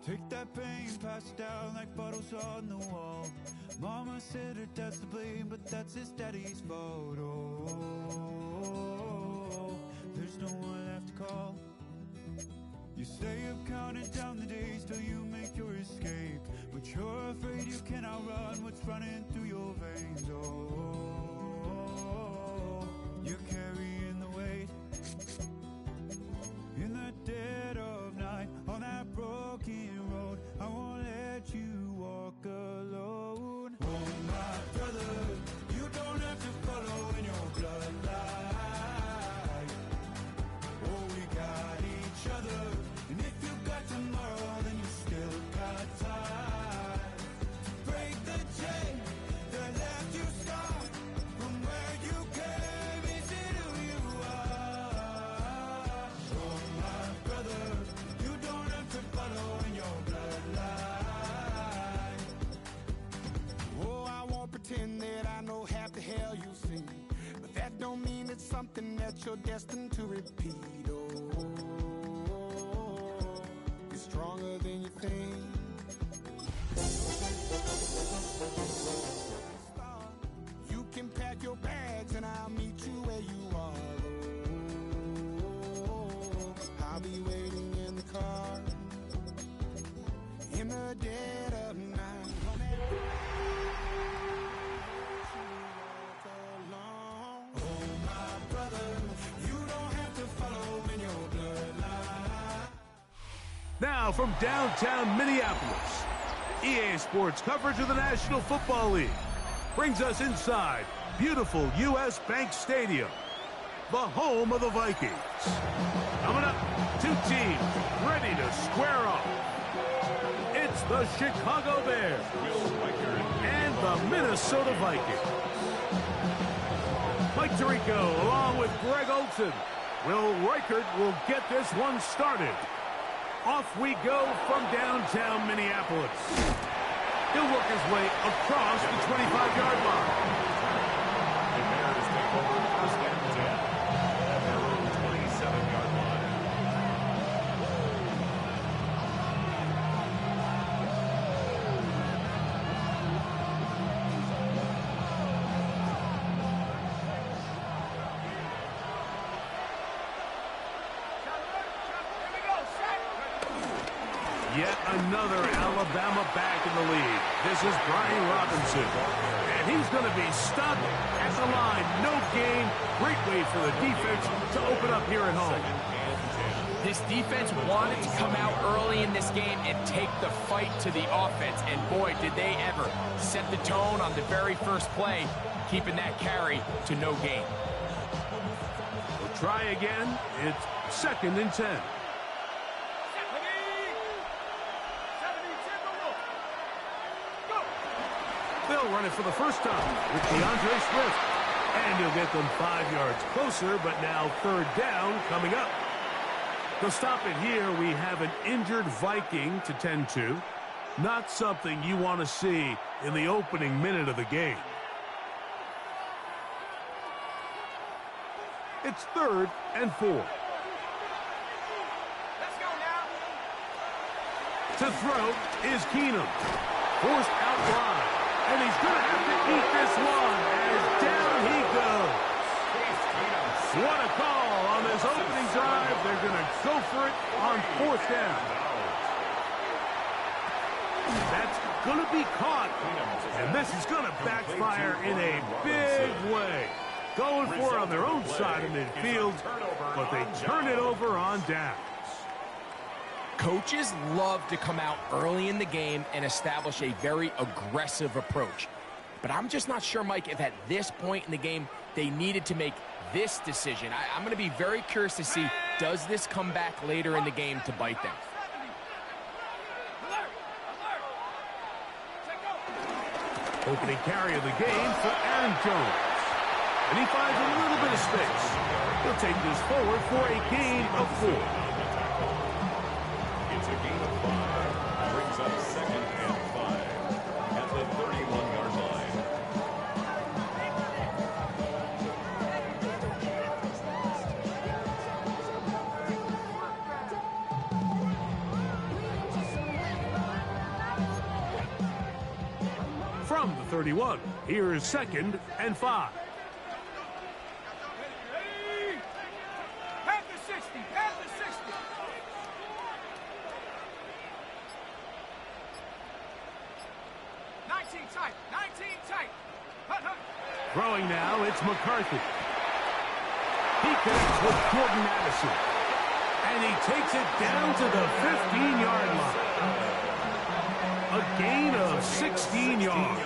Take that pain, pass it down like bottles on the wall. Mama said her dad's to blame, but that's his daddy's fault. Oh, there's no one left to call. You stay up counting down the days till you make your escape, but you're afraid you cannot run what's running through your veins. Oh, you're carrying the weight in the dead of night on that broken road. I won't let you walk alone. Oh my brother, you don't have to follow in your bloodline. Oh, we got each other, and if you got tomorrow, then you still got time. Break the chain that left you scarred from where you came into who you are. Oh my brother, you don't have to follow in your bloodline. Oh, I won't pretend that I know half the hell you see, but that don't mean it's something that you're destined to repeat. Oh, you're stronger than you think. You can pack your bags and I'll meet you where you are. Oh, I'll be waiting in the car in the dead of night. Oh my brother, you don't have to follow in your bloodline. Now from downtown Minneapolis, EA Sports coverage of the National Football League brings us inside beautiful U.S. Bank Stadium, the home of the Vikings. Coming up, two teams ready to square off. It's the Chicago Bears and the Minnesota Vikings. Mike Tirico along with Greg Olson. Will Reichert will get this one started. Off we go from downtown Minneapolis. He'll work his way across the 25-yard line. The Bears take over first and 10 at their own 27-yard line. Yet another Alabama back in the lead. This is Brian Robinson. And he's going to be stuck at the line. No gain. Great way for the defense to open up here at home. This defense wanted to come out early in this game and take the fight to the offense. And boy, did they ever set the tone on the very first play, keeping that carry to no gain. We'll try again. It's 2nd and 10. They'll run it for the first time with DeAndre Swift. And he'll get them 5 yards closer, but now 3rd down coming up. To stop it here, we have an injured Viking to tend to. Not something you want to see in the opening minute of the game. It's 3rd and 4. Let's go now. To throw is Keenum. Forced out wide. And he's going to have to eat this one as down he goes. What a call on this opening drive. They're going to go for it on 4th down. That's going to be caught. And this is going to backfire in a big way. Going for it on their own side of midfield, but they turn it over on downs. Coaches love to come out early in the game and establish a very aggressive approach. But I'm just not sure, Mike, if at this point in the game they needed to make this decision. I'm going to be very curious to see, does this come back later in the game to bite them? Opening carry of the game for Aaron Jones. And he finds a little bit of space. He'll take this forward for a gain of 4. It's a gain of 5. Brings up 2nd and 5 at the 31-yard line. 31. Here's 2nd and 5. Half the 60, half the 60. 19 tight, 19 tight. Hut, hut. Throwing now, it's McCarthy. He connects with Jordan Addison. And he takes it down to the 15-yard line. A gain of 16 yards.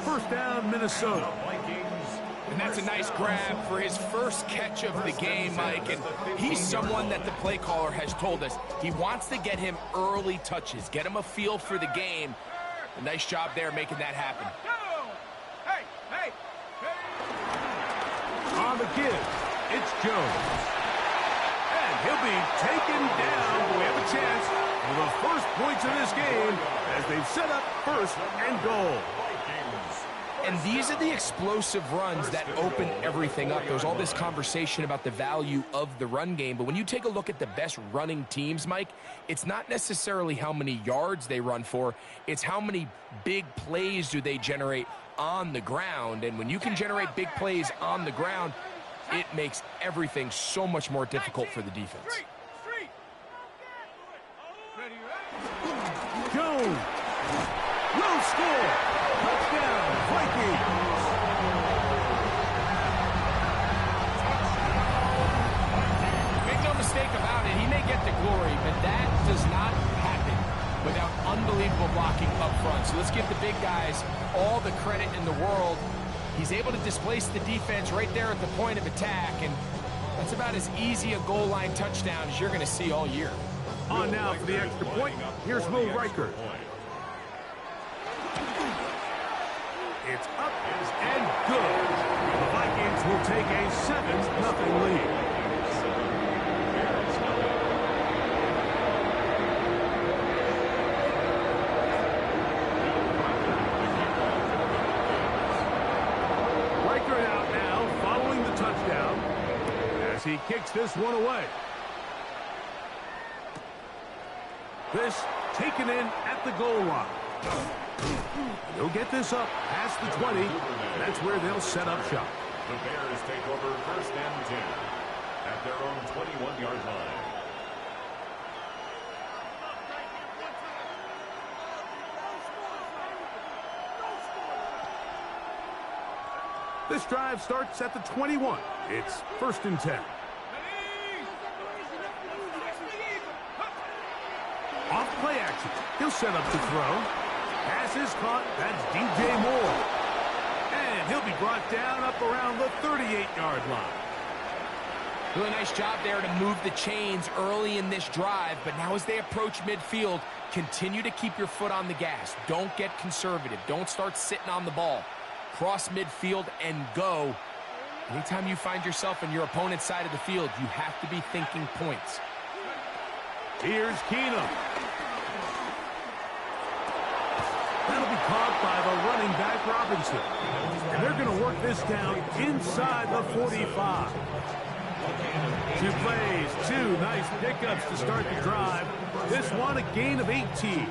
First down, Minnesota. And that's a nice grab for his first catch of the game, Mike. And he's someone that the play caller has told us he wants to get him early touches, get him a feel for the game. A nice job there making that happen. Hey, hey, hey. On the give, it's Jones. And he'll be taken down. We have a chance for the first points of this game as they've set up 1st and goal. And these are the explosive runs that open everything up. There's all this conversation about the value of the run game, but when you take a look at the best running teams, Mike, it's not necessarily how many yards they run for, it's how many big plays do they generate on the ground. And when you can generate big plays on the ground, it makes everything so much more difficult for the defense. Jones will score. Touchdown, Vikings. Make no mistake about it, he may get the glory, but that does not happen without unbelievable blocking up front. So let's give the big guys all the credit in the world. He's able to displace the defense right there at the point of attack, and that's about as easy a goal line touchdown as you're going to see all year. On now for the extra point, here's Will Riker. It's up and good. The Vikings will take a 7-0 lead. Riker out now, following the touchdown, as he kicks this one away. This taken in at the goal line. He'll get this up past the 20. That's where they'll set up shop. The Bears take over 1st and 10 at their own 21-yard line. This drive starts at the 21. It's 1st and 10. Off play action. He'll set up to throw. Pass is caught. That's DJ Moore. And he'll be brought down up around the 38-yard line. Really nice job there to move the chains early in this drive, but now as they approach midfield, continue to keep your foot on the gas. Don't get conservative. Don't start sitting on the ball. Cross midfield and go. Anytime you find yourself on your opponent's side of the field, you have to be thinking points. Here's Keenum. That'll be caught by the running back Robinson. And they're going to work this down inside the 45. 2 plays, 2 nice pickups to start the drive. This one a gain of 18.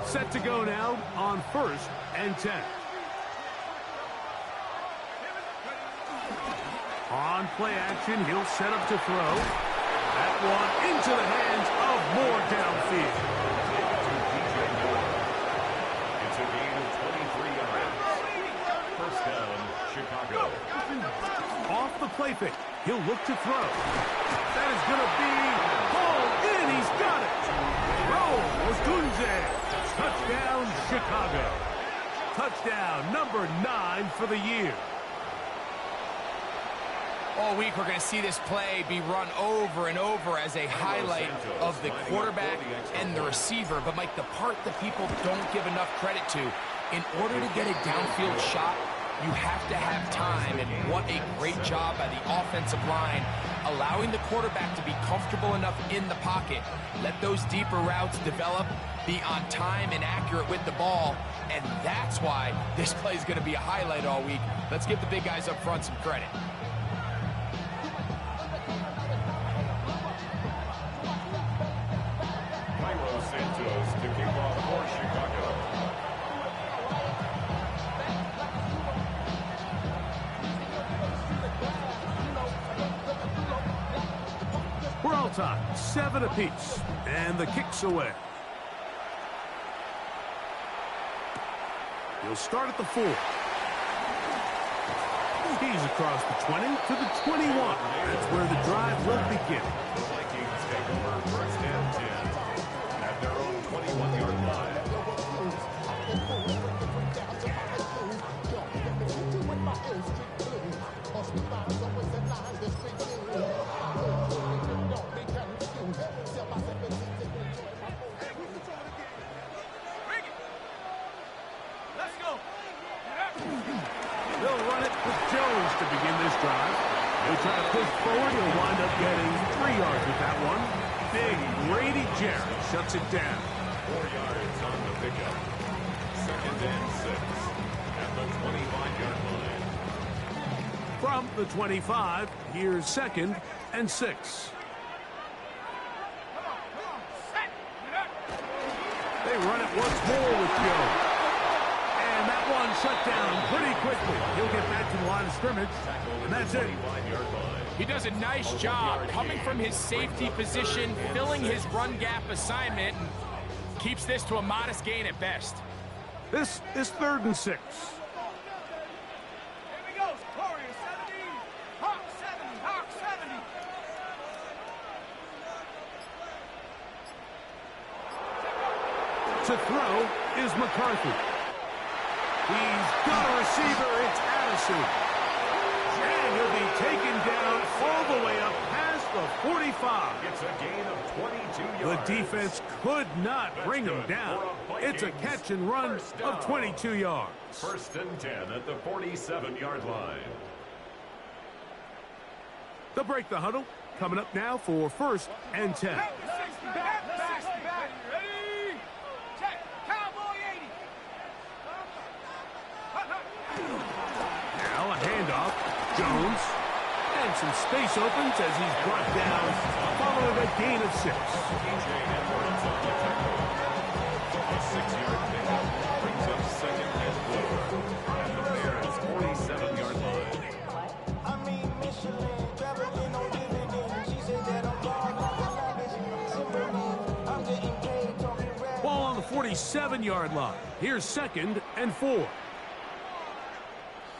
Set to go now on 1st and 10. On play action, he'll set up to throw. That one into the hands of Moore downfield. It's a gain of 23 yards. 1st down, Chicago. Off the play fake, he'll look to throw. That is going to be hauled in. He's got it. Throw was Gunze. Touchdown, Chicago. Touchdown number 9 for the year. All week we're going to see this play be run over and over as a highlight of the quarterback and the receiver. But, Mike, the part that people don't give enough credit to, in order to get a downfield shot, you have to have time, and what a great job by the offensive line, allowing the quarterback to be comfortable enough in the pocket, let those deeper routes develop, be on time and accurate with the ball, and that's why this play is going to be a highlight all week. Let's give the big guys up front some credit. Santos to kick off for Chicago. We're all tied, 7 apiece, and the kick's away. He'll start at the 4. He's across the 20 to the 21. That's where the drive will begin. The Vikings take over first and 10 at their own 21-yard line. Let's go. They'll run it with Jones to begin this drive. He'll try to push forward. He'll wind up getting 3 yards with that one. Big Grady Jarrett shuts it down. 4 yards on the pickup. Second and 6 at the 25-yard line. From the 25, here's 2nd and 6. Set. They run it once more with Jones. And that one shut down pretty quickly. He'll get back to the line of scrimmage, and that's it. 25-yard line. He does a nice job coming from his safety position, filling his run gap assignment, and keeps this to a modest gain at best. This is 3rd and 6. Here we go. Warrior 70. Hawk 70. Hawk 70. To throw is McCarthy. He's got a receiver. It's Addison. And he'll be taken down all the way up past the 45. It's a gain of 22 The yards. defense could not bring him down. It's a catch and run of 22 yards. First and 10 at the 47-yard line. They'll break the huddle. Coming up now for 1st and 10. Back. Ready? Check. Cowboy 80. Now a handoff. Jones. And some space opens as he's brought down following a gain of 6. TJ Edwards on the tackle. A 6-yard pickup brings up 2nd and 4 at the Bears' 47-yard line. I mean, Michelin, traveling on dividends. She said that I'm gone like a lavish. I'm getting paid, talking rap. Ball on the 47-yard line. Here's 2nd and 4.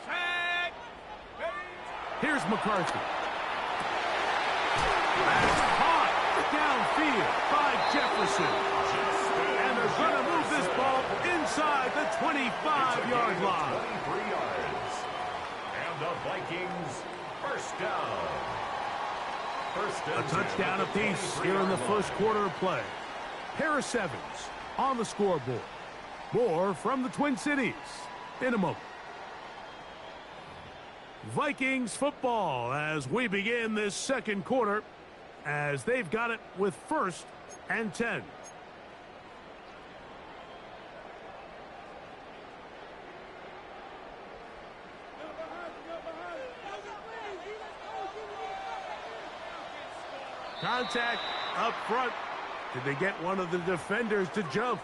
Set. Ready? Here's McCarthy. That's caught downfield by Jefferson. And they're going to move this ball inside the 25-yard line. 23 yards. And the Vikings first down. First A and 10 touchdown at the apiece here in the 23-yard first line. quarter of play. Pair of 7s on the scoreboard. More from the Twin Cities in a moment. Vikings football as we begin this 2nd quarter, as they've got it with 1st and 10. Contact up front. Did they get one of the defenders to jump?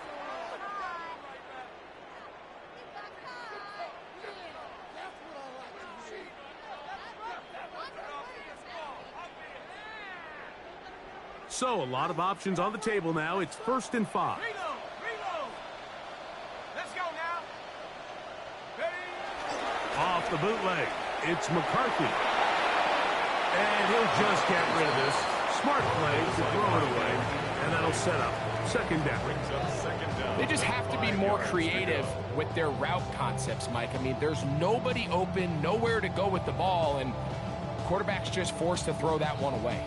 So a lot of options on the table now. It's 1st and 5. Reload. Let's go now. Ready? Off the bootleg, it's McCarthy. And he'll just get rid of this. Smart play to throw it away. And that'll set up 2nd down. Brings up 2nd down. They just have to be more creative with their route concepts, Mike. I mean, there's nobody open, nowhere to go with the ball, and quarterback's just forced to throw that one away.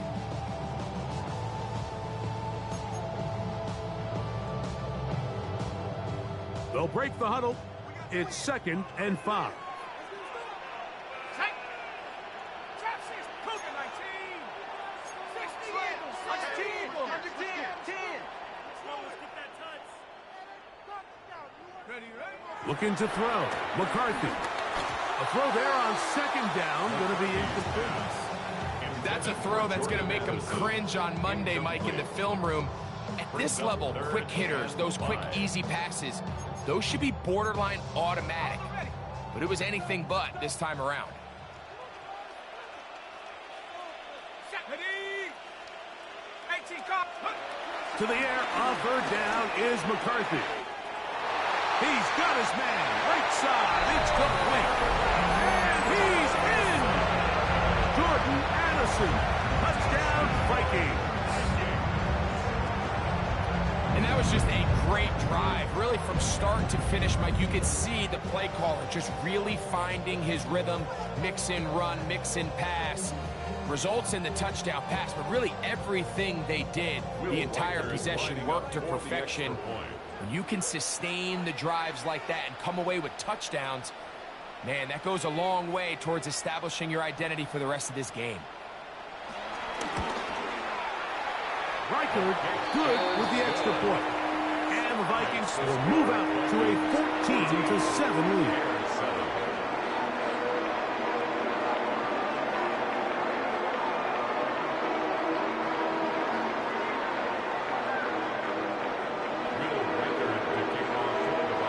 They'll break the huddle. It's 2nd and 5. Under 10. 10. Looking to throw. McCarthy. A throw there on second down. Going to be incomplete. That's a throw that's going to make them cringe on Monday, Mike, in the film room. At this level, quick hitters, those quick, easy passes, those should be borderline automatic. But it was anything but this time around. To the air on third down is McCarthy. He's got his man. Right side. It's complete. And he's in. Jordan Addison. Touchdown, Vikings. And that was just a great drive. Really, from start to finish, Mike, you could see the play caller just really finding his rhythm. Mix in run, mix in pass. Results in the touchdown pass, but really everything they did, the entire possession worked to perfection. When you can sustain the drives like that and come away with touchdowns, man, that goes a long way towards establishing your identity for the rest of this game. Reichard good with the extra point. And the Vikings will move out to a 14-7 lead.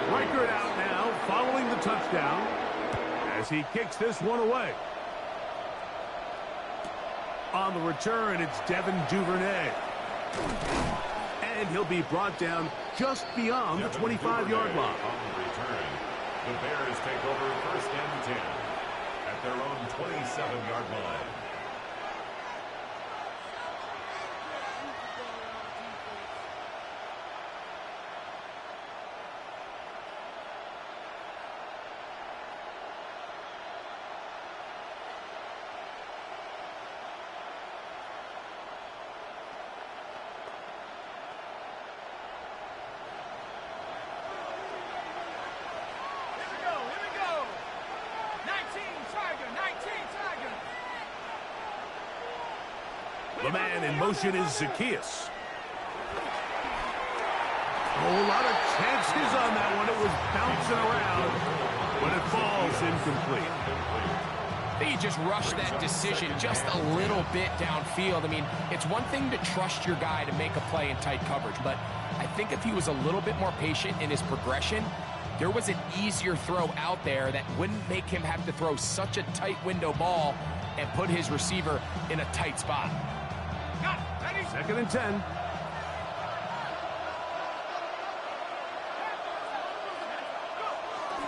Reichard out now following the touchdown as he kicks this one away. On the return, it's Devin Duvernay. And he'll be brought down just beyond the 25-yard line. On the return, the Bears take over first and 10 at their own 27-yard line. The man in motion is Zacchaeus. A whole lot of chances on that one. It was bouncing around, but it falls incomplete. I think he just rushed that decision just a little bit downfield. I mean, it's one thing to trust your guy to make a play in tight coverage, but I think if he was a little bit more patient in his progression, there was an easier throw out there that wouldn't make him have to throw such a tight window ball and put his receiver in a tight spot. Second and 10.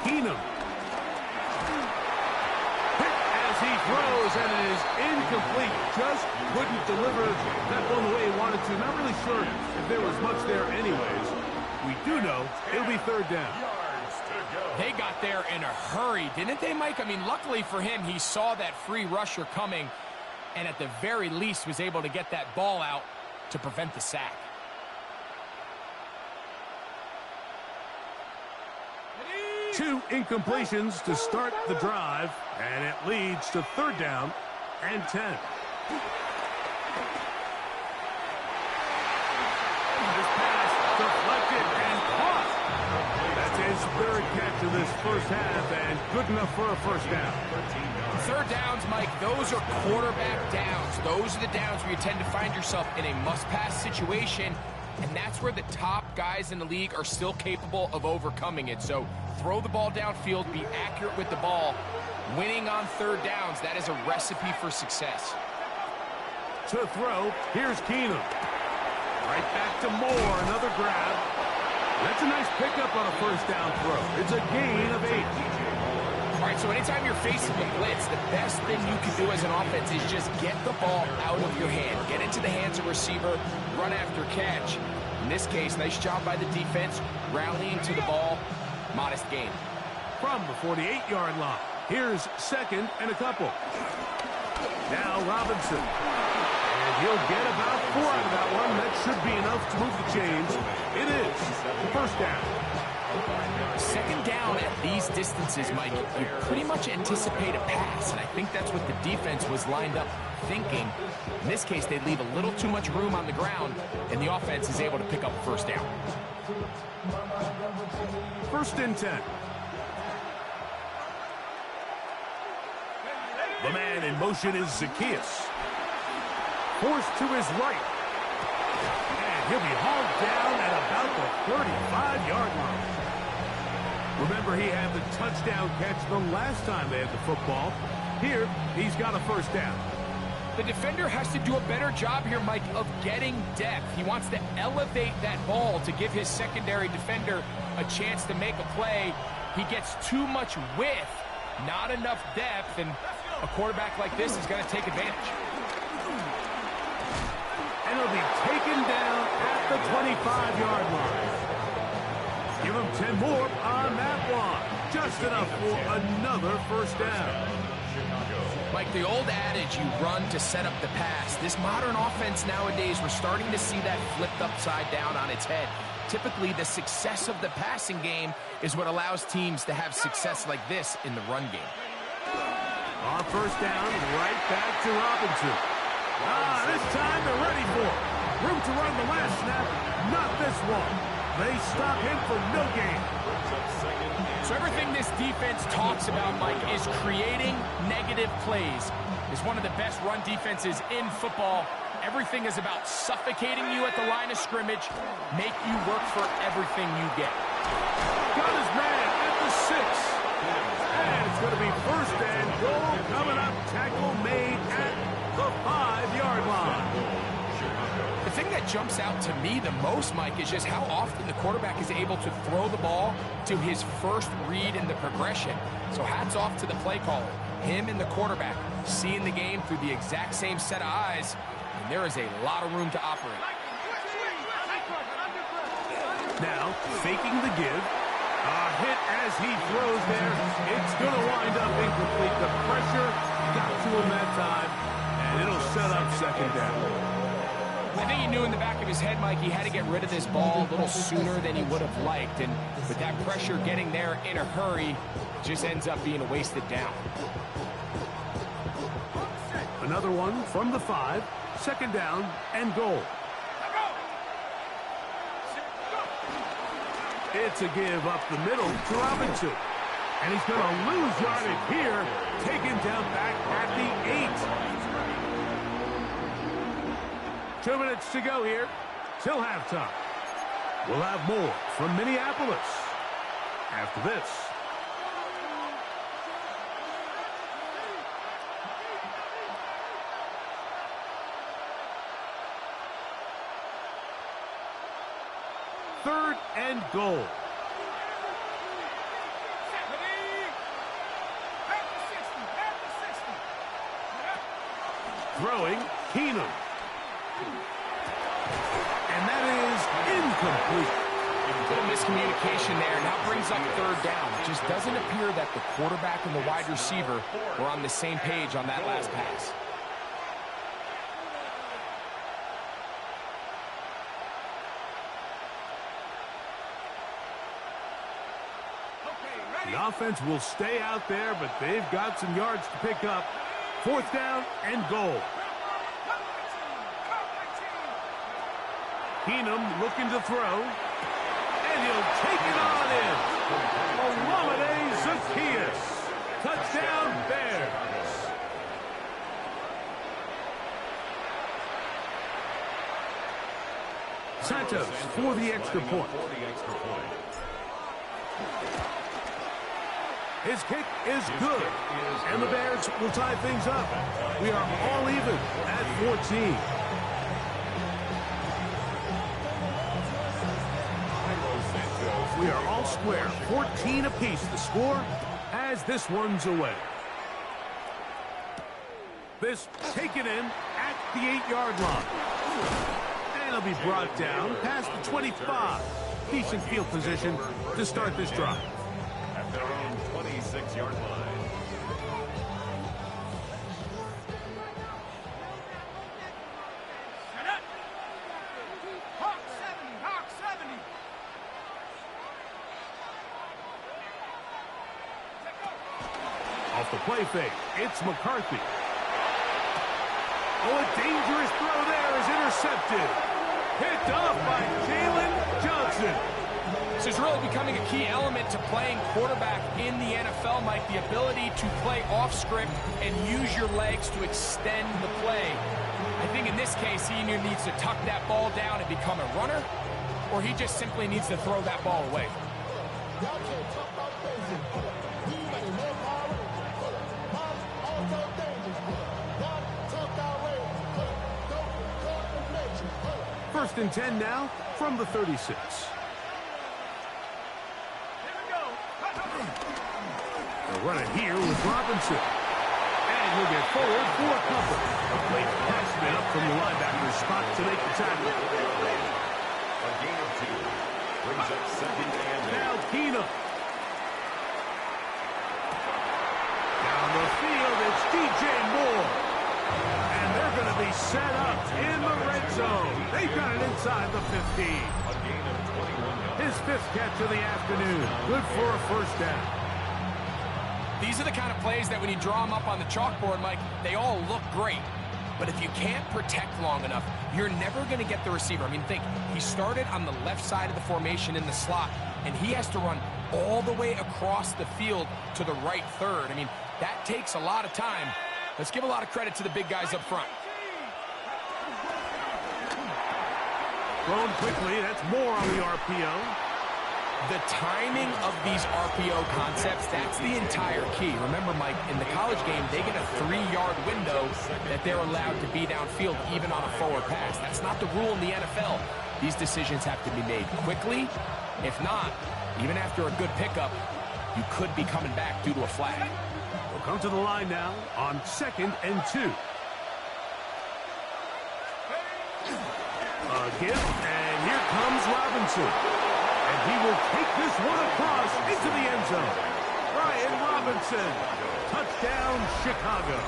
Keenum. Hit as he throws, and it is incomplete. Just couldn't deliver that one the way he wanted to. Not really sure if there was much there anyways. We do know it'll be third down. They got there in a hurry, didn't they, Mike? I mean, luckily for him, he saw that free rusher coming, and at the very least was able to get that ball out to prevent the sack. Two incompletions to start the drive, and it leads to third down and 10. This pass deflected and caught. That's his third catch of this first half, and good enough for a first down. Third downs, Mike, those are quarterback downs. Those are the downs where you tend to find yourself in a must-pass situation, and that's where the top guys in the league are still capable of overcoming it. So throw the ball downfield, be accurate with the ball. Winning on third downs, that is a recipe for success. To throw, here's Keenum. Right back to Moore, another grab. That's a nice pickup on a first down throw. It's a gain of 8. All right, so anytime you're facing the blitz, the best thing you can do as an offense is just get the ball out of your hand. Get into the hands of receiver, run after catch. In this case, nice job by the defense, rallying to the ball. Modest gain. From the 48-yard line, here's second and a couple. Now Robinson. And he'll get about 4 out of that one. That should be enough to move the chains. It is first down. Second down at these distances, Mike, you pretty much anticipate a pass, and I think that's what the defense was lined up thinking. In this case, they leave a little too much room on the ground, and the offense is able to pick up first down. 1st and 10. The man in motion is Zacchaeus. Forced to his right. And he'll be hauled down at about the 35-yard line. Remember, he had the touchdown catch the last time they had the football. Here, he's got a first down. The defender has to do a better job here, Mike, of getting depth. He wants to elevate that ball to give his secondary defender a chance to make a play. He gets too much width, not enough depth, and a quarterback like this is going to take advantage. And he'll be taken down at the 25-yard line. Give him 10 more on that one. Just enough for another first down. Like the old adage, you run to set up the pass. This modern offense nowadays, we're starting to see that flipped upside down on its head. Typically, the success of the passing game is what allows teams to have success like this in the run game. On first down, right back to Robinson. This time they're ready for it. Room to run the last snap, not this one. They stop him for no gain. So everything this defense talks about, Mike, is creating negative plays. It's one of the best run defenses in football. Everything is about suffocating you at the line of scrimmage, make you work for everything you get. Got his man at the 6. And it's going to be first and goal coming up. Tackle made at the 5-yard line. The thing that jumps out to me the most, Mike, is just how often the quarterback is able to throw the ball to his first read in the progression. So hats off to the play caller. Him and the quarterback seeing the game through the exact same set of eyes, and there is a lot of room to operate. Now, faking the give. A hit as he throws there. It's going to wind up incomplete. The pressure got to him that time, and it'll set up second down. I think he knew in the back of his head, Mike, he had to get rid of this ball a little sooner than he would have liked. And with that pressure getting there in a hurry, just ends up being a wasted down. Another one from the 5. Second down and goal. It's a give up the middle to Robinson. And he's going to lose yardage here. Taken down back at the 8. 2 minutes to go here till halftime. We'll have more from Minneapolis after this. Third and goal. Throwing, Keenum. And that is incomplete. A little miscommunication there. Now brings up third down. It just doesn't appear that the quarterback and the wide receiver were on the same page on that last pass. The offense will stay out there, but they've got some yards to pick up. Fourth down and goal. Keenum looking to throw. And he'll take it on in. Olamide Zacchaeus. Touchdown Bears. Santos for the extra point. His kick is good. And the Bears will tie things up. We are all even at 14. We are all square. 14 apiece the score as this one's away. This taken in at the 8-yard line. And it'll be brought down past the 25. Decent field position to start this drive. At their own 26-yard line. play fake. It's McCarthy. Oh, a dangerous throw there is intercepted. Picked off by Jalen Johnson. This is really becoming a key element to playing quarterback in the NFL, Mike. The ability to play off script and use your legs to extend the play. I think in this case, he either needs to tuck that ball down and become a runner, or he just simply needs to throw that ball away. First and 10 now from the 36. They'll run it here with Robinson. And he'll get forward for a couple. A late pass man up from the linebacker's spot to make the tackle. A gain of 2. Brings up second and 8. Now Keenum. Down the field, it's DJ Moore. And they're going to be set up in the red zone. They've got it inside the 15. A gain of 21 yards. His 5th catch of the afternoon. Good for a first down. These are the kind of plays that when you draw them up on the chalkboard, Mike, they all look great. But if you can't protect long enough, you're never going to get the receiver. I mean, think, he started on the left side of the formation in the slot, and he has to run all the way across the field to the right third. I mean, that takes a lot of time. Let's give a lot of credit to the big guys up front. Thrown quickly, that's more on the RPO. The timing of these RPO concepts, that's the entire key. Remember, Mike, in the college game, they get a 3-yard window that they're allowed to be downfield even on a forward pass. That's not the rule in the NFL. These decisions have to be made quickly. If not, even after a good pickup, you could be coming back due to a flag. We'll come to the line now on 2nd and 2. A gift, and here comes Robinson. And he will take this one across into the end zone. Brian Robinson. Touchdown, Chicago.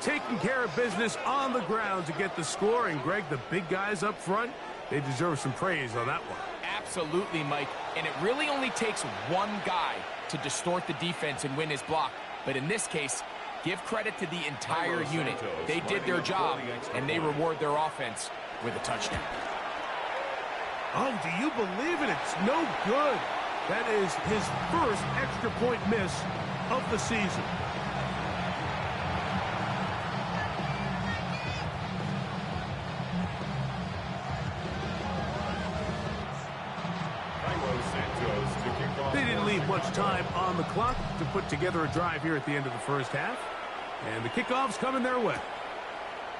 Taking care of business on the ground to get the score. And, Greg, the big guys up front, they deserve some praise on that one. Absolutely, Mike. And it really only takes one guy to distort the defense and win his block. But in this case, give credit to the entire unit. They did their job, and they reward their offense with a touchdown. Oh, do you believe it? It's no good. That is his first extra point miss of the season. They didn't leave much time on the clock to put together a drive here at the end of the first half. And the kickoff's coming their way.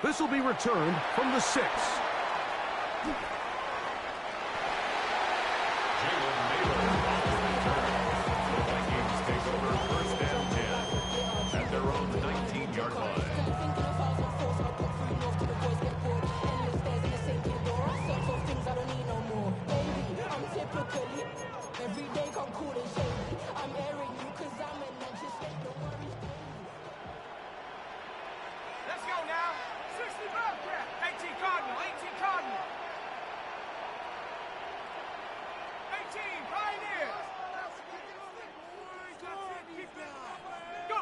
This will be returned from the 6. Let's go now. 60 Bobcat. 18 Cardinal. 18 Cardinal. 18 Pioneers. Go.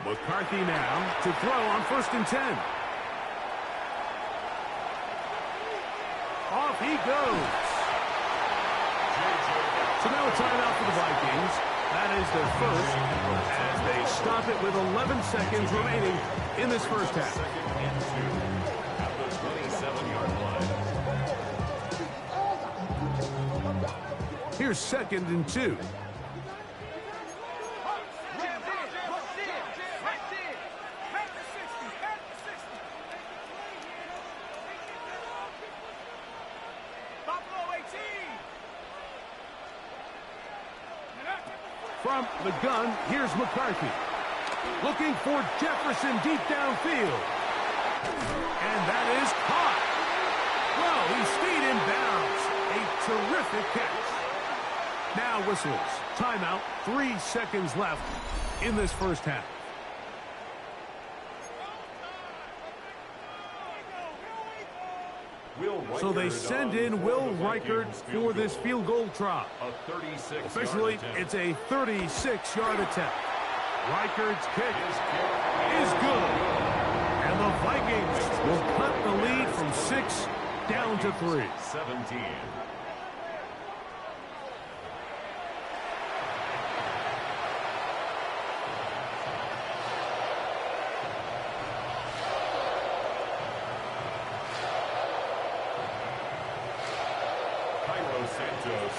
McCarthy now to throw on 1st and 10. Off he goes. So now a timeout for the Vikings. That is their first, as they stop it with 11 seconds remaining in this first half. At the 27-yard line. Here's 2nd and 2. From the gun, here's McCarthy. Looking for Jefferson deep downfield. And that is caught. Well, he stayed in bounds. A terrific catch. Now whistles. Timeout. 3 seconds left in this first half. So they send in Will Reichert for this field goal try. Officially, it's a 36-yard attempt. Reichert's kick is good. And the Vikings will cut the lead from 6 down to 3. 17. Santos.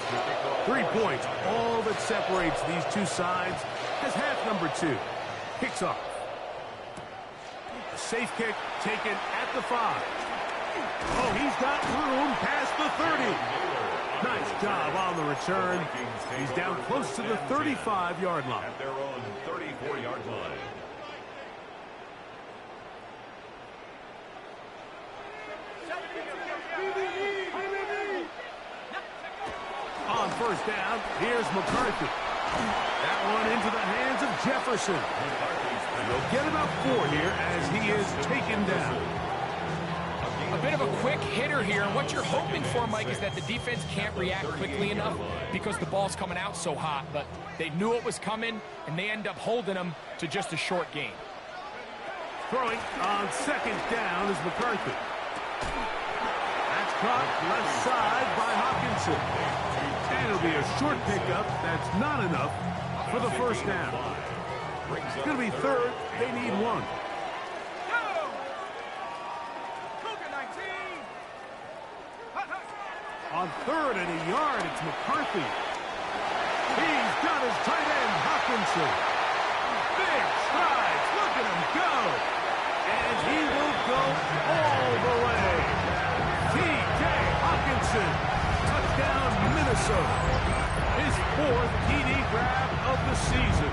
3 points, all that separates these two sides as half number 2 kicks off. A safe kick taken at the 5. Oh, he's got room past the 30. Nice job on the return. He's down close to the 35-yard line. At their own 34-yard line. On first down, here's McCarthy. That one into the hands of Jefferson. He'll get about 4 here as he is taken down. A bit of a quick hitter here. And what you're hoping for, Mike, is that the defense can't react quickly enough because the ball's coming out so hot. But they knew it was coming, and they end up holding them to just a short gain. Throwing on second down is McCarthy. That's caught left side by Hawkinson. And it'll be a short pickup. That's not enough for the first down. It's going to be third. They need 1. On third and a yard, it's McCarthy. He's got his tight end, Hawkinson. Big strides. Look at him go. And he will go all the way. T.J. Hawkinson. Touchdown, Minnesota. His 4th TD grab of the season.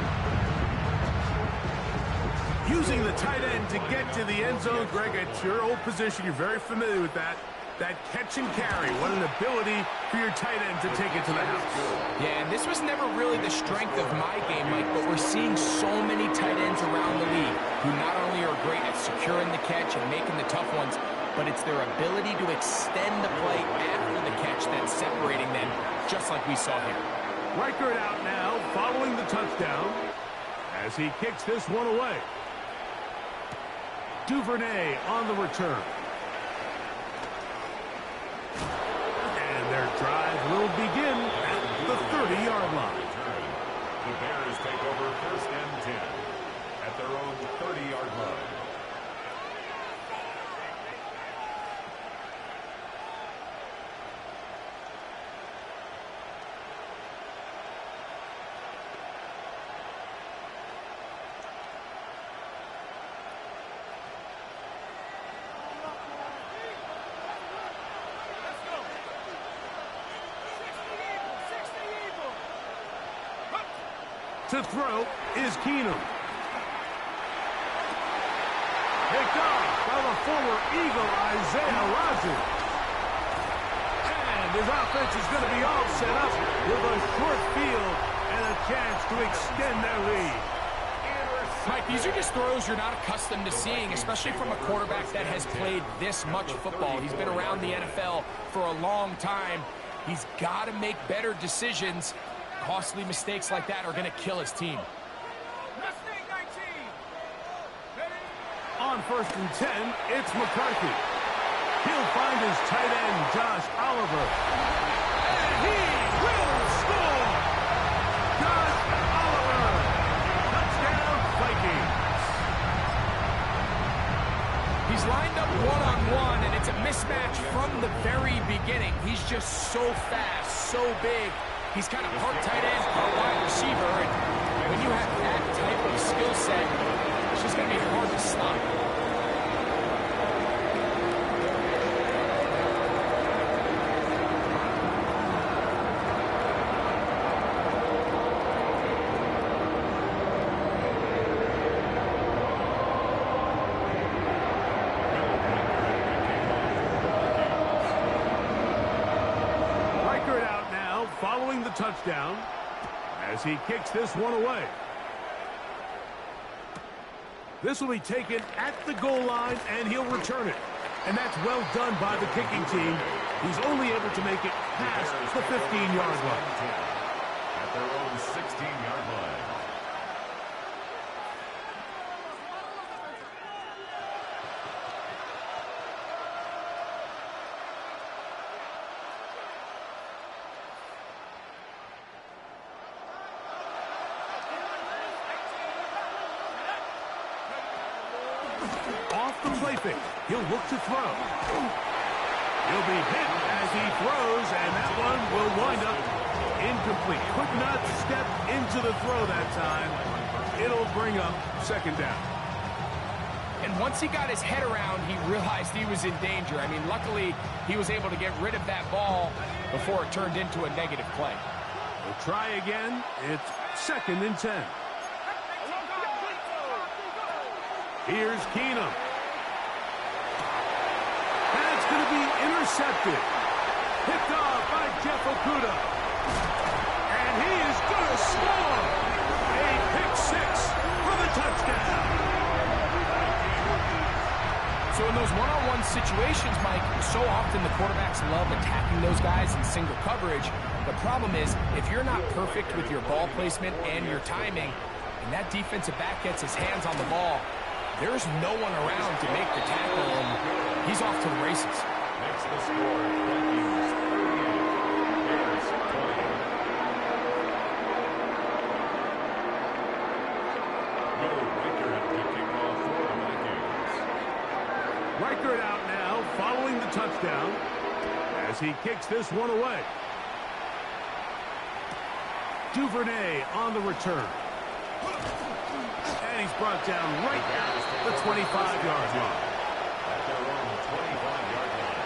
Using the tight end to get to the end zone, Greg, at your old position, you're very familiar with that. That catch and carry, what an ability for your tight end to take it to the house. Yeah, and this was never really the strength of my game, Mike, but we're seeing so many tight ends around the league who not only are great at securing the catch and making the tough ones, but it's their ability to extend the play after the catch that's separating them, just like we saw here. Reichert out now, following the touchdown, as he kicks this one away. Duvernay on the return. And their drive will begin at the 30-yard line. The Bears take over 1st and 10 at their own 30-yard line. To throw is Keenum. Picked off by the former Eagle, Isaiah Rodgers. And his offense is going to be all set up with a short field and a chance to extend their lead. Mike, these are just throws you're not accustomed to seeing, especially from a quarterback that has played this much football. He's been around the NFL for a long time. He's got to make better decisions. Costly mistakes like that are going to kill his team. On 1st and 10, it's McCarthy. He'll find his tight end, Josh Oliver. And he will score! Josh Oliver! Touchdown, Vikings! He's lined up one-on-one, and it's a mismatch from the very beginning. He's just so fast, so big. He's kind of part tight end, part wide receiver, and when you have that type of skill set, it's just going to be hard to stop. Following the touchdown as he kicks this one away. This will be taken at the goal line, and he'll return it. And that's well done by the kicking team. He's only able to make it past the 15-yard line. At their own 16-yard line. Off the play fake. He'll look to throw. He'll be hit as he throws, and that one will wind up incomplete. Could not step into the throw that time. It'll bring up second down. And once he got his head around, he realized he was in danger. I mean, luckily, he was able to get rid of that ball before it turned into a negative play. We'll try again. It's 2nd and 10. Here's Keenum. That's going to be intercepted. Picked off by Jeff Okudah. And he is going to score. A pick 6 for the touchdown. So in those one-on-one situations, Mike, so often the quarterbacks love attacking those guys in single coverage. The problem is, if you're not perfect with your ball placement and your timing, and that defensive back gets his hands on the ball, there's no one around to make the tackle, and he's off to the races. Makes the score, Vikings 38, Bears 20. Will Reichert to kick off for the Vikings. Reichert out now, following the touchdown, as he kicks this one away. Duvernay on the return. And he's brought down right at the 25-yard line. At their own 25-yard line.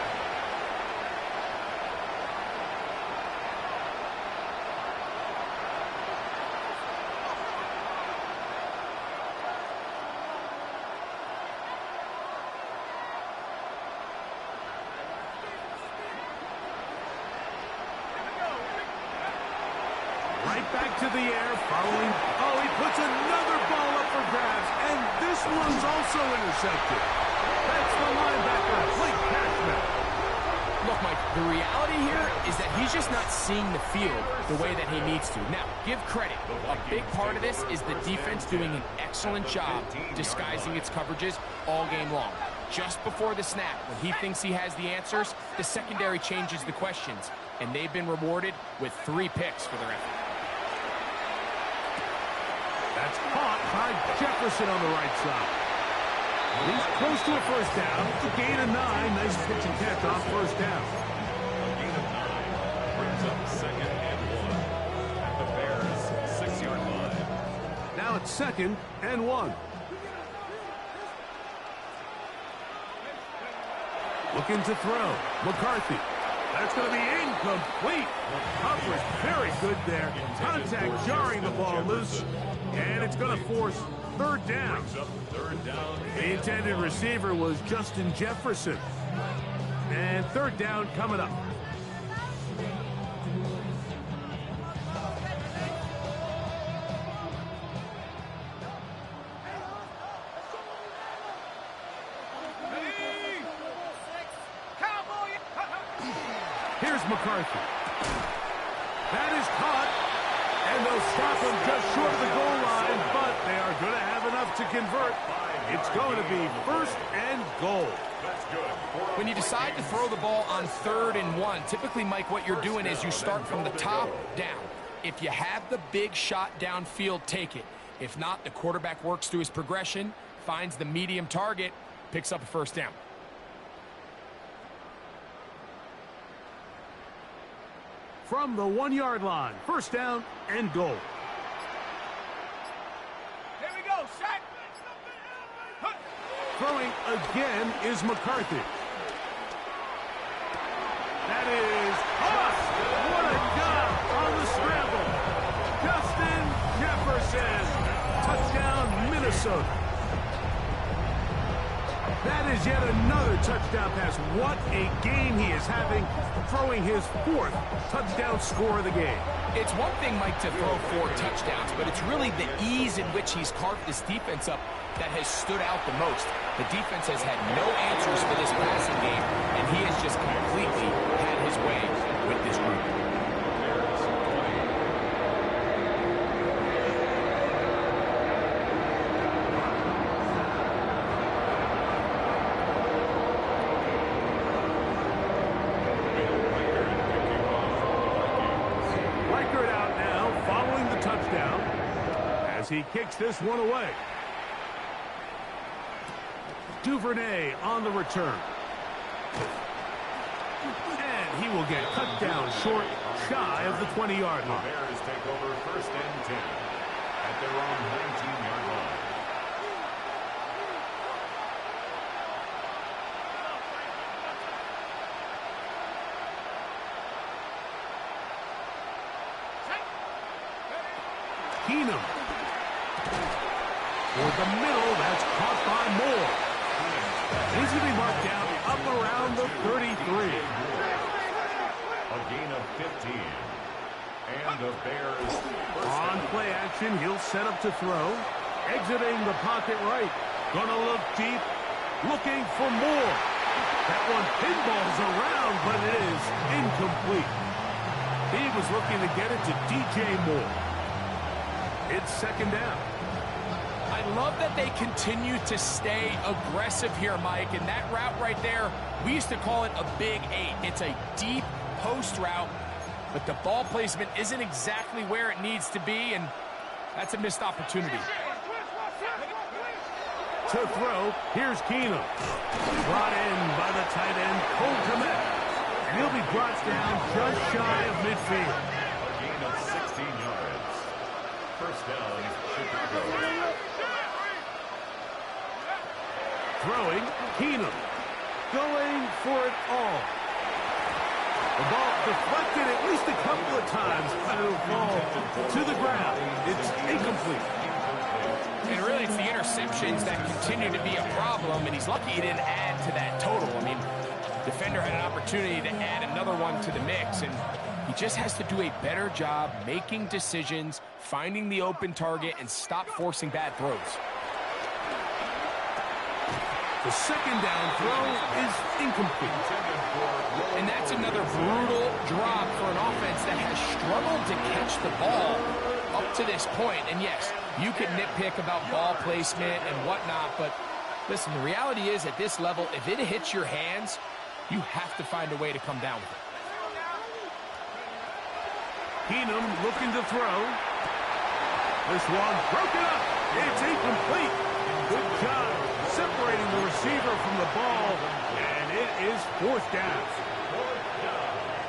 Right back to the air, following. Oh, he puts another ball up for grabs, and this one's also intercepted. That's the linebacker, Blake Cashman. Look, Mike, the reality here is that he's just not seeing the field the way that he needs to. Now, give credit. A big part of this is the defense doing an excellent job disguising its coverages all game long. Just before the snap, when he thinks he has the answers, the secondary changes the questions, and they've been rewarded with 3 picks for their effort. That's caught by Jefferson on the right side. He's close to a first down. It's a gain of 9. Nice pitch and catch on first down. A gain of 9 brings up 2nd and 1 at the Bears 6-yard line. Now it's 2nd and 1. Looking to throw. McCarthy. That's going to be incomplete. Coverage very good there. Contact jarring the ball loose. And it's going to force 3rd down. The intended receiver was Justin Jefferson. And 3rd down coming up. Here's McCarthy. That is caught. And they'll stop him just short of the goal line, but they are going to have enough to convert. It's going to be 1st and goal. When you decide to throw the ball on 3rd and 1, typically, Mike, what you're doing is you start from the top down. If you have the big shot downfield, take it. If not, the quarterback works through his progression, finds the medium target, picks up a first down. From the 1-yard line, first down and goal. Here we go, set. Throwing again is McCarthy. That is caught. What a job on the scramble. Justin Jefferson. Touchdown, Minnesota. That is yet another touchdown pass. What a game he is having, throwing his 4th touchdown score of the game. It's one thing, Mike, to throw 4 touchdowns, but it's really the ease in which he's carved this defense up that has stood out the most. The defense has had no answers for this passing game, and he has just completely had his way with this group. He kicks this one away. Duvernay on the return. And he will get cut down short, shy of the 20-yard line. The Bears take over 1st and 10 at their own 19-yard line. Keenum. For the middle, that's caught by Moore. He's going to be marked down up around the 33. A gain of 15. And the Bears on play action, he'll set up to throw. Exiting the pocket right. Gonna look deep, looking for more. That one pinballs around, but it is incomplete. He was looking to get it to DJ Moore. It's 2nd down. I love that they continue to stay aggressive here, Mike, and that route right there, we used to call it a big 8. It's a deep post route, but the ball placement isn't exactly where it needs to be, and that's a missed opportunity. To throw, here's Keenum. Brought in by the tight end, Cole Kmet. And he'll be brought down just shy of midfield. A gain of 16 yards. 1st down, Chicago. Throwing, Keenum. Going for it all. The ball deflected at least a couple of times, but it'll fall to the ground. It's incomplete. And really, it's the interceptions that continue to be a problem, and he's lucky he didn't add to that total. I mean, defender had an opportunity to add another one to the mix, and he just has to do a better job making decisions, finding the open target, and stop forcing bad throws. The 2nd down throw is incomplete. And that's another brutal drop for an offense that has struggled to catch the ball up to this point. And yes, you can nitpick about ball placement and whatnot, but listen, the reality is at this level, if it hits your hands, you have to find a way to come down with it. Keenum looking to throw. This one broken up. It's incomplete. Good job separating the receiver from the ball, and it is 4th down.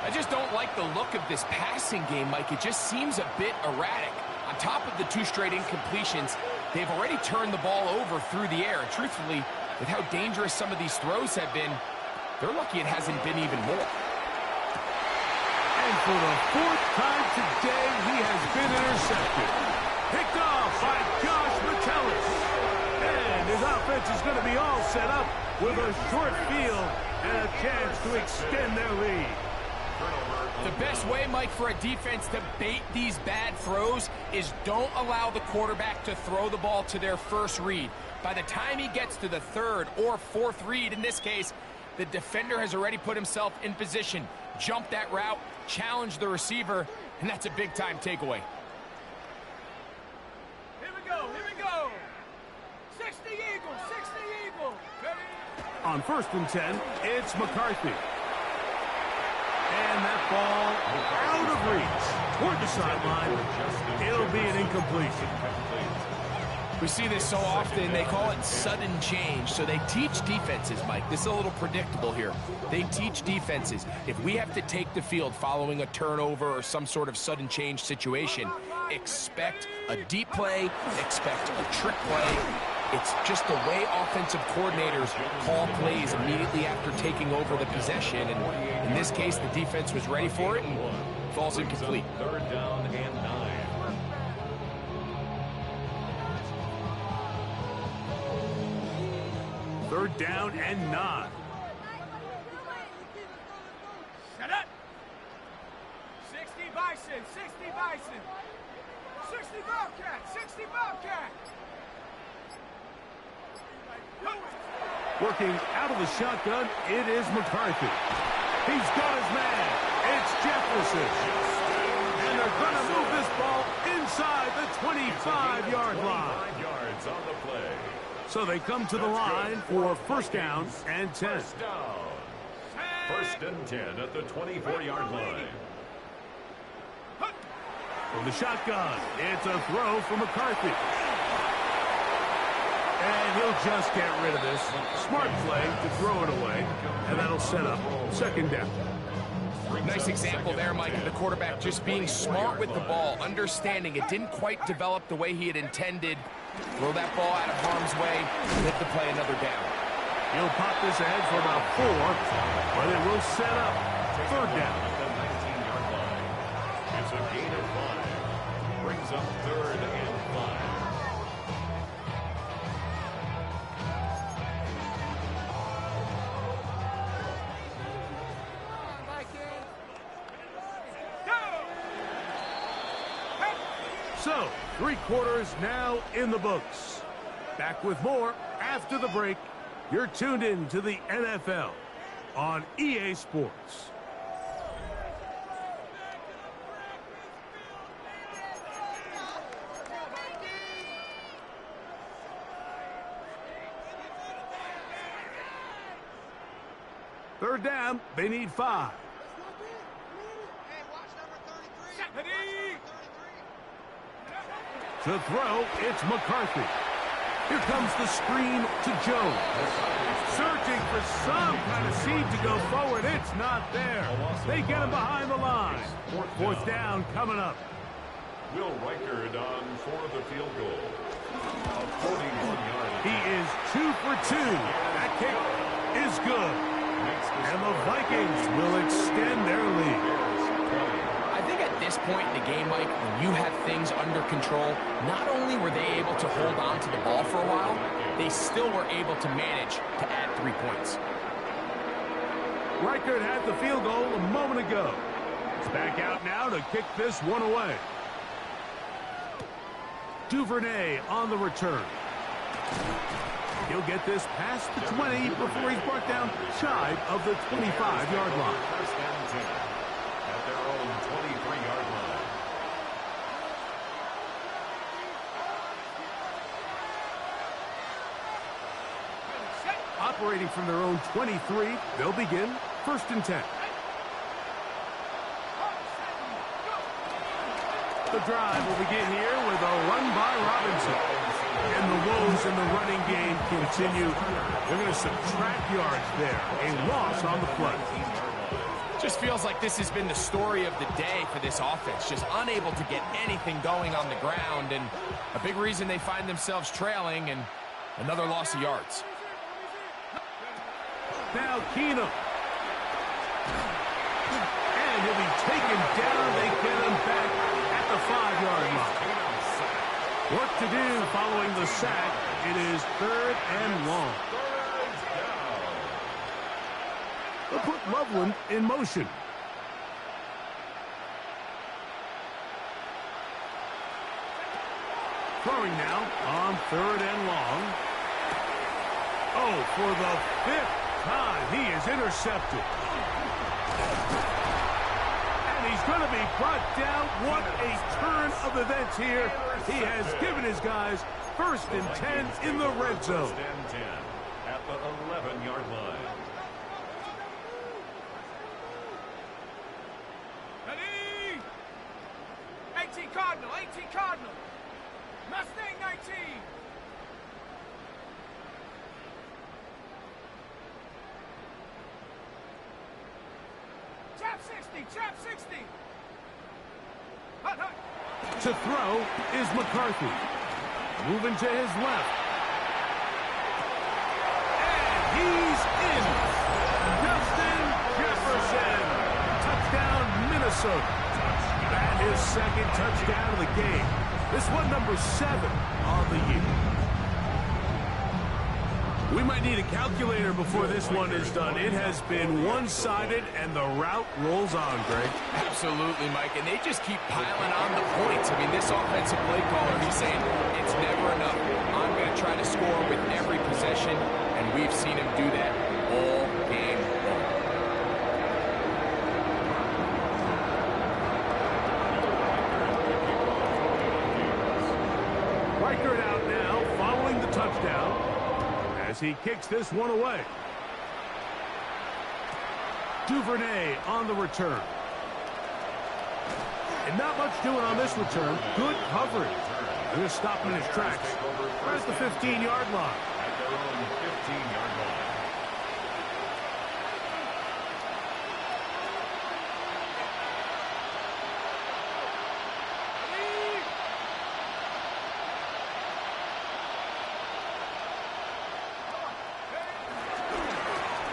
I just don't like the look of this passing game, Mike. It just seems a bit erratic. On top of the 2 straight incompletions, they've already turned the ball over through the air. And truthfully, with how dangerous some of these throws have been, they're lucky it hasn't been even more. And for the 4th time today, he has been intercepted. Picked off by Josh Metellus. And his offense is going to be all set up with a short field and a chance to extend their lead. The best way, Mike, for a defense to bait these bad throws is don't allow the quarterback to throw the ball to their first read. By the time he gets to the 3rd or 4th read, in this case, the defender has already put himself in position, jump that route, challenge the receiver, and that's a big-time takeaway. Here we go, here we go. 60 Eagles, 60 Eagles. On 1st and 10, it's McCarthy. And that ball out of reach toward the sideline. It'll be an incompletion. We see this so often, they call it sudden change. So they teach defenses, Mike. This is a little predictable here. They teach defenses. If we have to take the field following a turnover or some sort of sudden change situation, expect a deep play, expect a trick play. It's just the way offensive coordinators call plays immediately after taking over the possession. And in this case, the defense was ready for it and falls incomplete. 3rd down and 9. 3rd down and 9. Shut up! 60 Bison, 60 Bison. 60 Bobcat, 60 Bobcat. Working out of the shotgun, it is McCarthy. He's got his man. It's Jefferson. And they're going to move this ball inside the 25-yard line. 25 yards on the play. So they come to the line for 1st down and 10. First down. 1st and 10 at the 24-yard line. From the shotgun, it's a throw for McCarthy. And he'll just get rid of this. Smart play to throw it away. And that'll set up 2nd down. Nice example there, Mike, of the quarterback just being smart with the ball, understanding it didn't quite develop the way he had intended. Throw that ball out of harm's way, live to play another down. He'll pop this ahead for about 4, but it will set up 3rd down. At the 19-yard line. It's a gain of 5. Brings up 3rd and 5. So, 3 quarters now in the books. Back with more after the break. You're tuned in to the NFL on EA Sports. Third down, they need 5. To throw, it's McCarthy. Here comes the screen to Jones. Searching for some kind of seed to go forward. It's not there. They get him behind the line. 4th down coming up. Will Reichard on for the field goal. A 41-yard. He is 2 for 2. That kick is good. And the Vikings will extend their lead. I think at this point in the game, Mike, when you have things under control, not only were they able to hold on to the ball for a while, they still were able to manage to add 3 points. Reichard had the field goal a moment ago. He's back out now to kick this one away. Duvernay on the return. He'll get this past the 20 before he's brought down shy of the 25-yard line. 1st and 10 at their own 23-yard line. Operating from their own 23, they'll begin 1st and 10. The drive will begin here with a run by Robinson. And the woes in the running game continue. They're going to subtract yards there. A loss on the play. Just feels like this has been the story of the day for this offense. Just unable to get anything going on the ground. And a big reason they find themselves trailing and another loss of yards. Now Keenum. And he'll be taken down. They get him back at the 5-yard line. Work to do following the sack. It is 3rd and long. They'll put Loveland in motion. Throwing now on 3rd and long. Oh, for the 5th time, he is intercepted. He's going to be brought down. What a turn of events here. He has given his guys 1st and 10 in the red zone. 1st and 10 at the 11-yard line. Ready? 18 Cardinal, 18 Cardinal. Mustang 19. Trap 60, trap 60. Hut, hut. To throw is McCarthy. Moving to his left. And he's in. Justin Jefferson. Touchdown, Minnesota. That is 2nd touchdown of the game. This one number 7 on the year. We might need a calculator before this one is done. It has been one-sided, and the route rolls on, Greg. Absolutely, Mike, and they just keep piling on the points. I mean, this offensive play caller, he's saying it's never enough. I'm going to try to score with every possession, and we've seen him do that all game long. Reichert out now, following the touchdown, as he kicks this one away. Duvernay on the return. And not much doing on this return. Good coverage. They're going to stop him in his tracks. Right at the 15-yard line. At their own 15-yard line.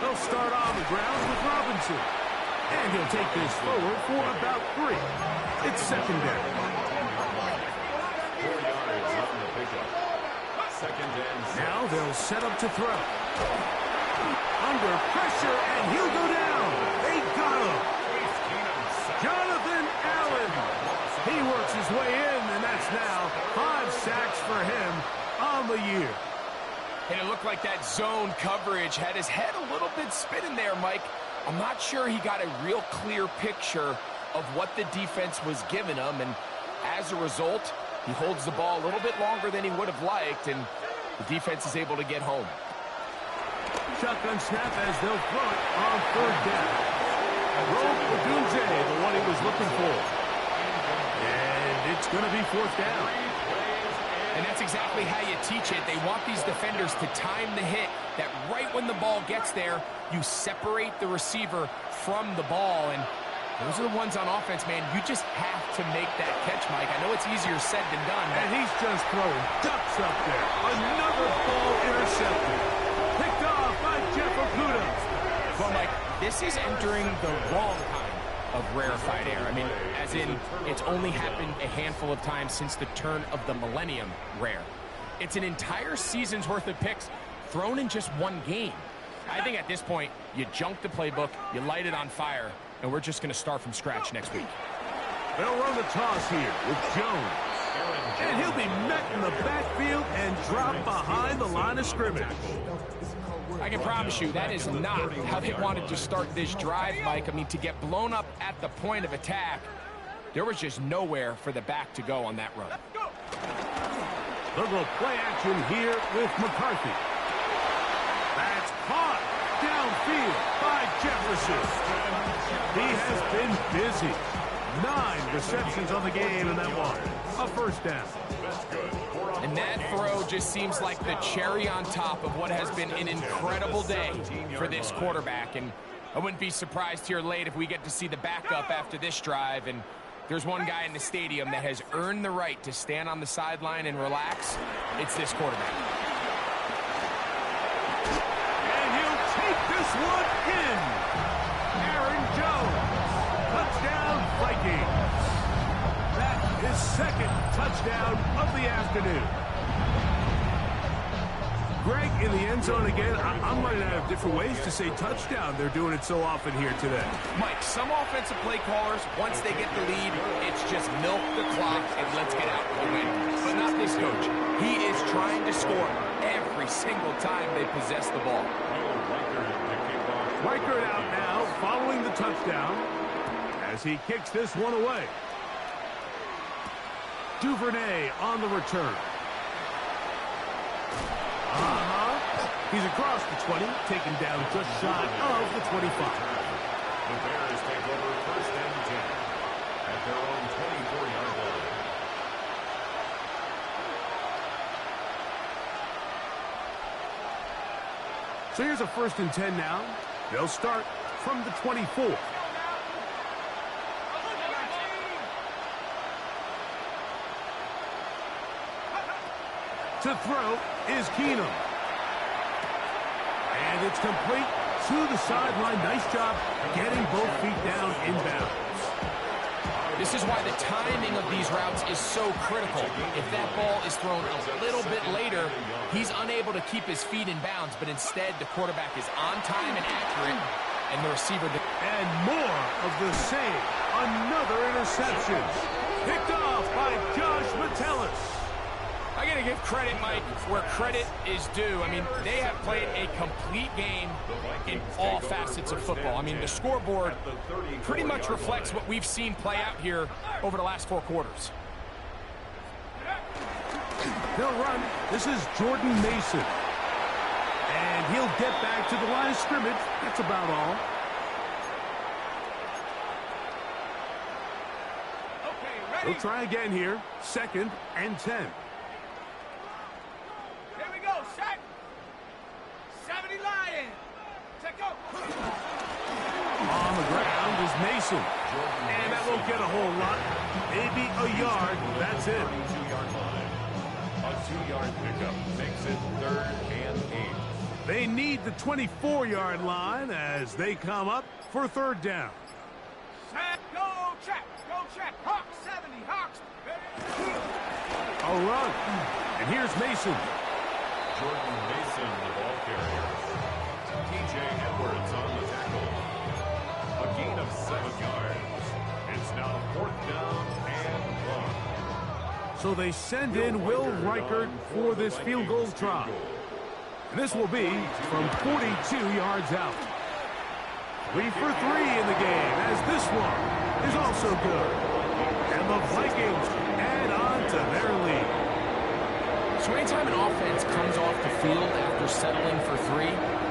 They'll start on the ground with Robinson. And he'll take this forward for about 3. It's second down. 4 yards on the pickup. Second and 6. Now they'll set up to throw. Under pressure, and he'll go down. They got him. Jonathan Allen. He works his way in, and that's now 5 sacks for him on the year. And it looked like that zone coverage had his head a little bit spinning there, Mike. I'm not sure he got a real clear picture of what the defense was giving him, and as a result, he holds the ball a little bit longer than he would have liked, and the defense is able to get home. Shotgun snap as they'll throw it on 3rd down. Rogue Odunze, the one he was looking for. And it's going to be 4th down. And that's exactly how you teach it. They want these defenders to time the hit, that right when the ball gets there, you separate the receiver from the ball. And those are the ones on offense, man. You just have to make that catch, Mike. I know it's easier said than done. And he's just throwing ducks up there. Another ball intercepted. Picked off by Jeff Okuda. Well, Mike, this is entering the wrong kind of rarefied air. I mean, as in, it's only happened a handful of times since the turn of the millennium rare. It's an entire season's worth of picks thrown in just one game. I think at this point, you junk the playbook, you light it on fire, and we're just going to start from scratch next week. They'll run the toss here with Jones. And he'll be met in the backfield and drop behind the line of scrimmage. I can promise you that is not how they wanted to start this drive, Mike. I mean, to get blown up at the point of attack, there was just nowhere for the back to go on that run. They'll go play action here with McCarthy. That's caught downfield by Jefferson. He has been busy. 9 receptions on the game, and that one a 1st down. And that throw just seems like the cherry on top of what has been an incredible day for this quarterback. And I wouldn't be surprised here late if we get to see the backup after this drive. And there's one guy in the stadium that has earned the right to stand on the sideline and relax. It's this quarterback. And he'll take this one in. Aaron Jones. Touchdown, Vikings. That is 2nd touchdown of the afternoon. Greg in the end zone again. I'm running out of different ways to say touchdown. They're doing it so often here today. Mike, some offensive play callers, once they get the lead, it's just milk the clock and let's get out and win. But not this coach. He is trying to score every single time they possess the ball. Reichert out now, following the touchdown, as he kicks this one away. Duvernay on the return. He's across the 20, taken down just shy of the 25. The Bears take over 1st and 10 at their own 24-yard line. So here's a 1st and 10 now. They'll start from the 24. To throw is Keenum. And it's complete to the sideline. Nice job getting both feet down inbounds. This is why the timing of these routes is so critical. If that ball is thrown a little bit later, he's unable to keep his feet in bounds, but instead the quarterback is on time and accurate, and the receiver... And more of the same. Another interception. Picked off by Josh Metellus. I got to give credit, Mike, where credit is due. I mean, they have played a complete game in all facets of football. I mean, the scoreboard pretty much reflects what we've seen play out here over the last 4 quarters. They'll run. This is Jordan Mason. And he'll get back to the line of scrimmage. That's about all. They'll try again here. 2nd and 10. Here we go, set. 70 Lion. Take go. On the ground is Mason. And that won't get a whole lot. Maybe a yard. That's it. 2-yard line. A 2-yard pickup makes it 3rd and 8. They need the 24-yard line as they come up for 3rd down. Set. Go check. Go check. Hawks 70. Hawks. A run. And here's Mason. Jordan Mason, the ball carrier. TJ Edwards on the tackle. A gain of 7 yards. It's now 4th down and 1. So they send in Will Reichert for this field goal try. And this will be from 42 yards out. 3 for 3 in the game, as this one is also good. And the Vikings add on to their lead. So anytime an offense comes off the field after settling for 3,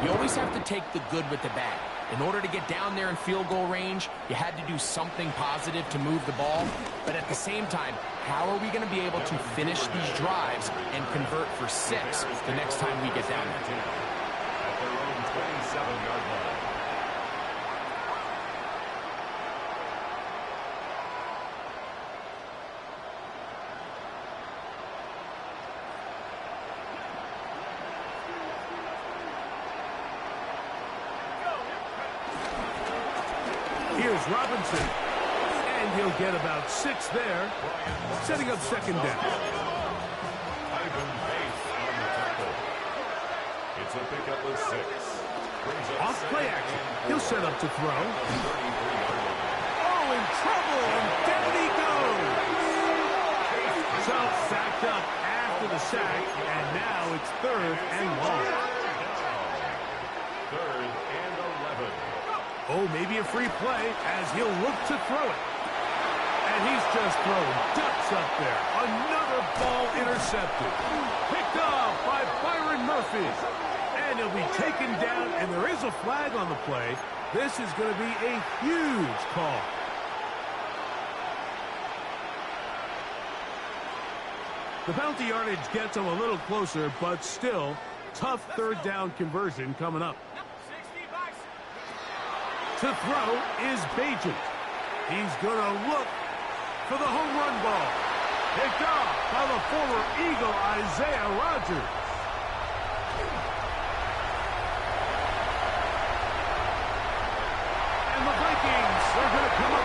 you always have to take the good with the bad. In order to get down there in field goal range, you had to do something positive to move the ball. But at the same time, how are we going to be able to finish these drives and convert for 6 the next time we get down there? At their own 27-yard line. Here's Robinson. And he'll get about 6 there, setting up 2nd down. It's a pickup of 6. Off play action. He'll set up to throw. Oh, in trouble, and down he goes. So sacked up after the sack, and now it's 3rd and long. 3rd and 11. Oh, maybe a free play as he'll look to throw it. And he's just throwing ducks up there. Another ball intercepted. Picked off by Byron Murphy. And he'll be taken down, and there is a flag on the play. This is going to be a huge call. The penalty yardage gets him a little closer, but still, tough 3rd down conversion coming up. 60 Bison. To throw is Bagent. He's going to look for the home run ball. Picked off by the former Eagle, Isaiah Rodgers. And the Vikings are going to come up